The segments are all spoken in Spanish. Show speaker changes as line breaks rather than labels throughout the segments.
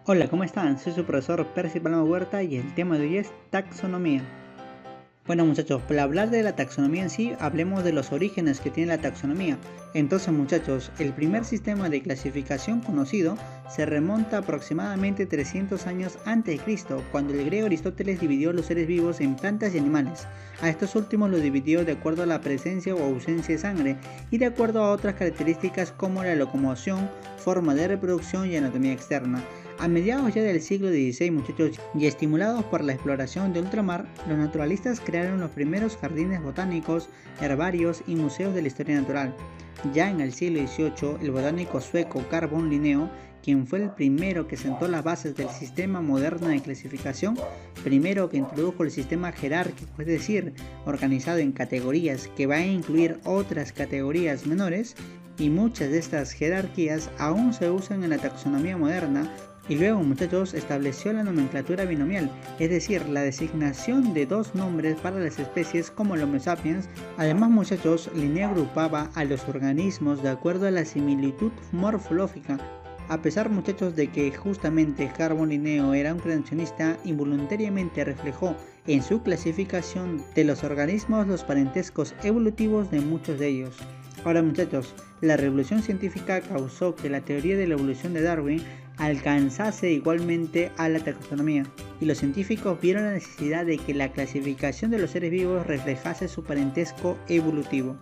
Hola, ¿cómo están? Soy su profesor Percy Palma Huerta y el tema de hoy es taxonomía. Bueno muchachos, para hablar de la taxonomía en sí, hablemos de los orígenes que tiene la taxonomía. Entonces muchachos, el primer sistema de clasificación conocido se remonta aproximadamente 300 años antes de Cristo, cuando el griego Aristóteles dividió los seres vivos en plantas y animales. A estos últimos los dividió de acuerdo a la presencia o ausencia de sangre y de acuerdo a otras características como la locomoción, forma de reproducción y anatomía externa. A mediados ya del siglo XVI, muchachos, y estimulados por la exploración de ultramar, los naturalistas crearon los primeros jardines botánicos, herbarios y museos de la historia natural. Ya en el siglo XVIII, el botánico sueco Carl von Linneo, quien fue el primero que sentó las bases del sistema moderno de clasificación, primero que introdujo el sistema jerárquico, es decir, organizado en categorías que va a incluir otras categorías menores, y muchas de estas jerarquías aún se usan en la taxonomía moderna. Y luego, muchachos, estableció la nomenclatura binomial, es decir, la designación de dos nombres para las especies como el Homo sapiens. Además, muchachos, Linneo agrupaba a los organismos de acuerdo a la similitud morfológica. A pesar, muchachos, de que justamente Carl von Linneo era un creacionista, involuntariamente reflejó en su clasificación de los organismos los parentescos evolutivos de muchos de ellos. Ahora muchachos, la revolución científica causó que la teoría de la evolución de Darwin alcanzase igualmente a la taxonomía, y los científicos vieron la necesidad de que la clasificación de los seres vivos reflejase su parentesco evolutivo.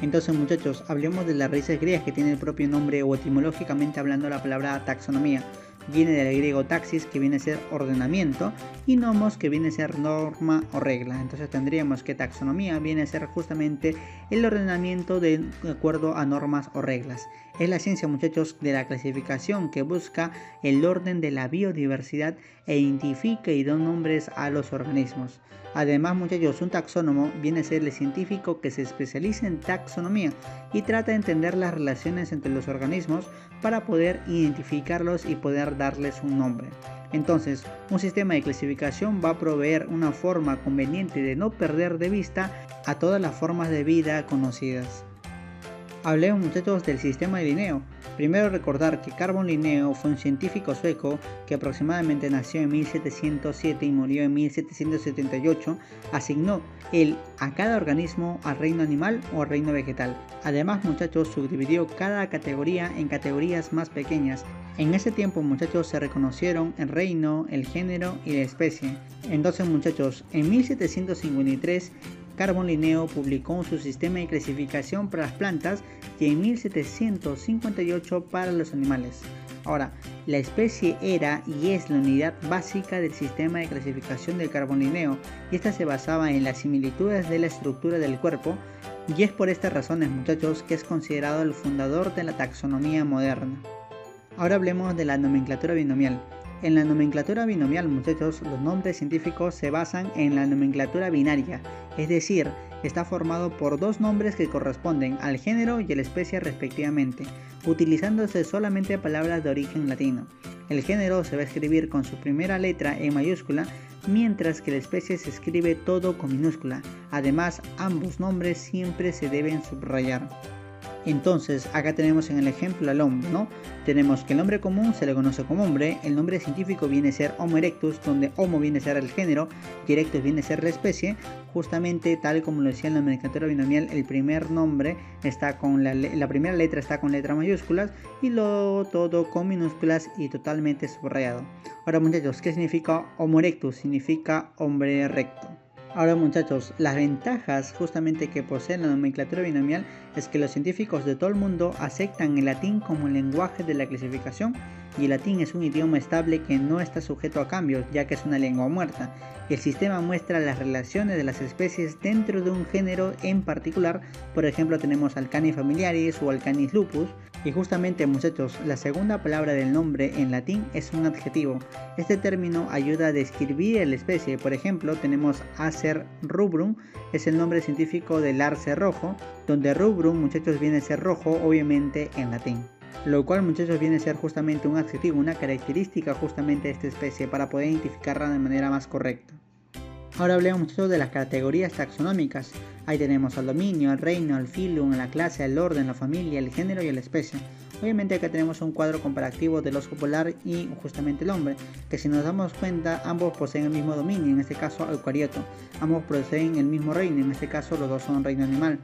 Entonces muchachos, hablemos de las raíces griegas que tiene el propio nombre o etimológicamente hablando la palabra taxonomía. Viene del griego taxis, que viene a ser ordenamiento, y nomos, que viene a ser norma o regla. Entonces tendríamos que taxonomía viene a ser justamente el ordenamiento de acuerdo a normas o reglas. Es la ciencia, muchachos, de la clasificación que busca el orden de la biodiversidad e identifica y da nombres a los organismos. Además, muchachos, un taxónomo viene a ser el científico que se especializa en taxonomía y trata de entender las relaciones entre los organismos para poder identificarlos y poder darles un nombre. Entonces, un sistema de clasificación va a proveer una forma conveniente de no perder de vista a todas las formas de vida conocidas. Hablemos, muchachos, del sistema de Linneo. Primero recordar que Carl von Linneo fue un científico sueco que aproximadamente nació en 1707 y murió en 1778. Asignó a cada organismo al reino animal o al reino vegetal. Además, muchachos, subdividió cada categoría en categorías más pequeñas. En ese tiempo, muchachos, se reconocieron el reino, el género y la especie. Entonces, muchachos, en 1753 Carl von Linneo publicó su sistema de clasificación para las plantas y en 1758 para los animales. Ahora, la especie era y es la unidad básica del sistema de clasificación de Carl von Linneo, y esta se basaba en las similitudes de la estructura del cuerpo, y es por estas razones, muchachos, que es considerado el fundador de la taxonomía moderna. Ahora hablemos de la nomenclatura binomial. En la nomenclatura binomial, muchachos, los nombres científicos se basan en la nomenclatura binaria, es decir, está formado por dos nombres que corresponden al género y a la especie respectivamente, utilizándose solamente palabras de origen latino. El género se va a escribir con su primera letra en mayúscula, mientras que la especie se escribe todo con minúscula. Además, ambos nombres siempre se deben subrayar. Entonces, acá tenemos en el ejemplo al hombre, ¿no? Tenemos que el nombre común se le conoce como hombre, el nombre científico viene a ser Homo erectus, donde Homo viene a ser el género y erectus viene a ser la especie. Justamente tal como lo decía en la nomenclatura binomial, el primer nombre está con la primera letra está con letras mayúsculas y luego todo con minúsculas y totalmente subrayado. Ahora muchachos, ¿qué significa Homo erectus? Significa hombre recto. Ahora muchachos, las ventajas justamente que posee la nomenclatura binomial es que los científicos de todo el mundo aceptan el latín como el lenguaje de la clasificación, y el latín es un idioma estable que no está sujeto a cambios, ya que es una lengua muerta. El sistema muestra las relaciones de las especies dentro de un género en particular. Por ejemplo, tenemos al Canis familiaris o al Canis lupus. Y justamente, muchachos, la segunda palabra del nombre en latín es un adjetivo. Este término ayuda a describir la especie. Por ejemplo, tenemos Acer rubrum, es el nombre científico del arce rojo, donde rubrum, muchachos, viene a ser rojo, obviamente en latín. Lo cual, muchachos, viene a ser justamente un adjetivo, una característica justamente de esta especie para poder identificarla de manera más correcta. Ahora hablemos, muchachos, de las categorías taxonómicas. Ahí tenemos al dominio, al reino, al filum, a la clase, al orden, la familia, el género y la especie. Obviamente acá tenemos un cuadro comparativo del oso polar y justamente el hombre, que si nos damos cuenta ambos poseen el mismo dominio, en este caso eucarioto, ambos poseen el mismo reino, en este caso los dos son reino animal.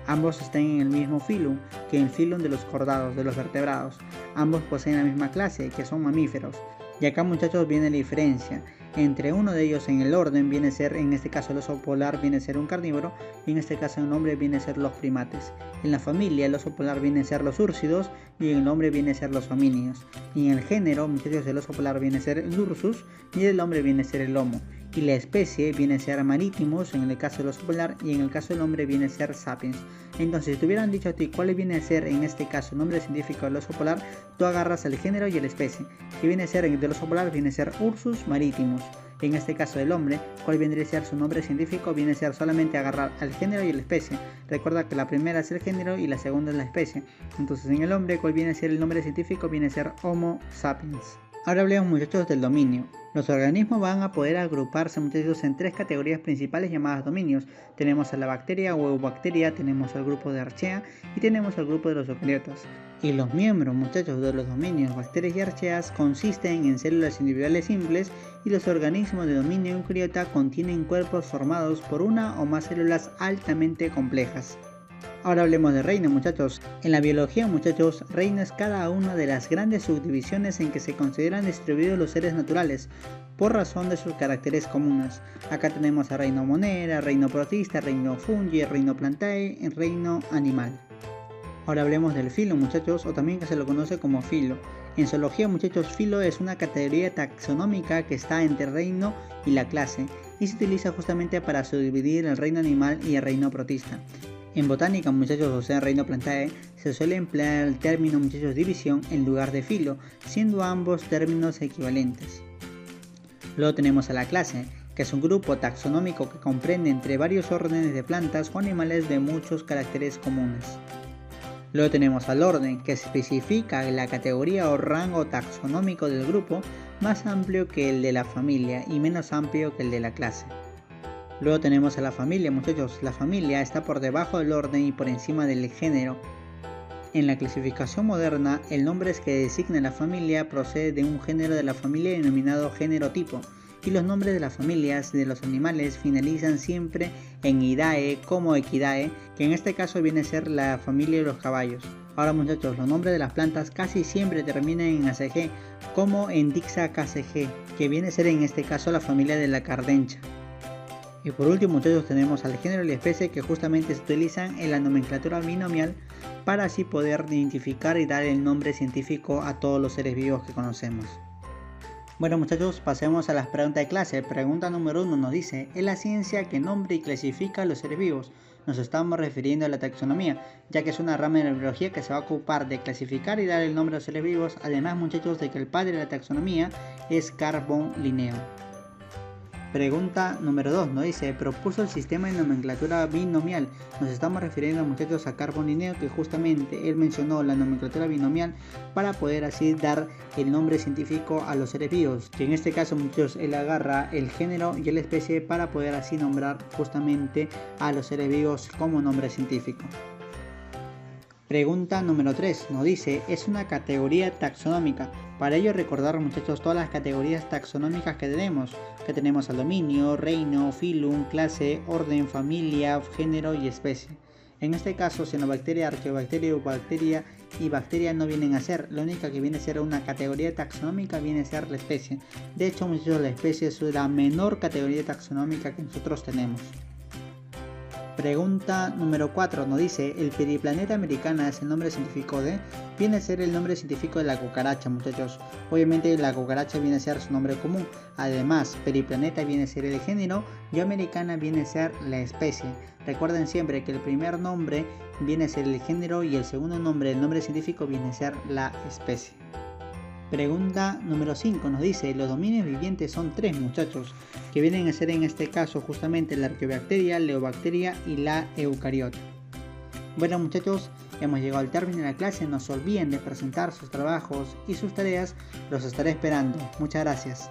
Ambos están en el mismo filum, que el filum de los cordados, de los vertebrados. Ambos poseen la misma clase, que son mamíferos. Y acá, muchachos, viene la diferencia. Entre uno de ellos en el orden viene a ser, en este caso el oso polar viene a ser un carnívoro, y en este caso el hombre viene a ser los primates. En la familia el oso polar viene a ser los úrsidos y en el hombre viene a ser los homínidos. Y en el género, muchachos, el oso polar viene a ser el ursus y el hombre viene a ser el homo. Y la especie viene a ser marítimos en el caso del oso polar y en el caso del hombre viene a ser sapiens. Entonces, si te hubieran dicho a ti cuál viene a ser en este caso el nombre científico del oso polar, tú agarras el género y la especie. Que viene a ser del oso polar viene a ser Ursus maritimus. En este caso del hombre, ¿cuál vendría a ser su nombre científico? Viene a ser solamente agarrar al género y la especie. Recuerda que la primera es el género y la segunda es la especie. Entonces en el hombre, ¿cuál viene a ser el nombre científico? Viene a ser Homo sapiens. Ahora hablemos, muchachos, del dominio. Los organismos van a poder agruparse, muchachos, en tres categorías principales llamadas dominios. Tenemos a la bacteria o eubacteria, tenemos al grupo de Archaea y tenemos al grupo de los eucariotas. Y los miembros, muchachos, de los dominios, bacterias y archeas consisten en células individuales simples y los organismos de dominio eucariota contienen cuerpos formados por una o más células altamente complejas. Ahora hablemos de reino, muchachos. En la biología, muchachos, reino es cada una de las grandes subdivisiones en que se consideran distribuidos los seres naturales por razón de sus caracteres comunes. Acá tenemos a reino monera, reino protista, reino fungi, reino plantae, reino animal. Ahora hablemos del filo, muchachos, o también que se lo conoce como filo. En zoología, muchachos, filo es una categoría taxonómica que está entre reino y la clase y se utiliza justamente para subdividir el reino animal y el reino protista. En botánica, muchachos, o sea, en reino plantae, se suele emplear el término, muchachos, división en lugar de filo, siendo ambos términos equivalentes. Luego tenemos a la clase, que es un grupo taxonómico que comprende entre varios órdenes de plantas o animales de muchos caracteres comunes. Luego tenemos al orden, que especifica la categoría o rango taxonómico del grupo, más amplio que el de la familia y menos amplio que el de la clase. Luego tenemos a la familia, muchachos. La familia está por debajo del orden y por encima del género. En la clasificación moderna, el nombre que designa la familia procede de un género de la familia denominado género tipo, y los nombres de las familias de los animales finalizan siempre en idae como equidae, que en este caso viene a ser la familia de los caballos. Ahora, muchachos, los nombres de las plantas casi siempre terminan en ACG, como en Dixacaceae, que viene a ser en este caso la familia de la cardencha. Y por último, muchachos, tenemos al género y la especie, que justamente se utilizan en la nomenclatura binomial para así poder identificar y dar el nombre científico a todos los seres vivos que conocemos. Bueno, muchachos, pasemos a las preguntas de clase. Pregunta número 1 nos dice: ¿es la ciencia que nombra y clasifica a los seres vivos? Nos estamos refiriendo a la taxonomía, ya que es una rama de la biología que se va a ocupar de clasificar y dar el nombre a los seres vivos, además, muchachos, de que el padre de la taxonomía es Carl von Linné. Pregunta número 2 nos dice: propuso el sistema de nomenclatura binomial. Nos estamos refiriendo, muchachos, a Carl von Linné, que justamente él mencionó la nomenclatura binomial para poder así dar el nombre científico a los seres vivos, que en este caso, muchachos, él agarra el género y la especie para poder así nombrar justamente a los seres vivos como nombre científico. Pregunta número 3 nos dice: es una categoría taxonómica. Para ello recordar, muchachos, todas las categorías taxonómicas que tenemos al dominio, reino, filum, clase, orden, familia, género y especie. En este caso, cianobacteria, arqueobacteria, eubacteria y bacteria no vienen a ser. La única que viene a ser una categoría taxonómica viene a ser la especie. De hecho, muchachos, la especie es la menor categoría taxonómica que nosotros tenemos. Pregunta número 4 nos dice: el periplaneta americana es el nombre científico de... Viene a ser el nombre científico de la cucaracha, muchachos. Obviamente la cucaracha viene a ser su nombre común. Además, periplaneta viene a ser el género y americana viene a ser la especie. Recuerden siempre que el primer nombre viene a ser el género y el segundo nombre, el nombre científico, viene a ser la especie. Pregunta número 5 nos dice: los dominios vivientes son 3, muchachos, que vienen a ser en este caso justamente la arqueobacteria, la eubacteria y la eucariota. Bueno, muchachos, hemos llegado al término de la clase. No se olviden de presentar sus trabajos y sus tareas. Los estaré esperando. Muchas gracias.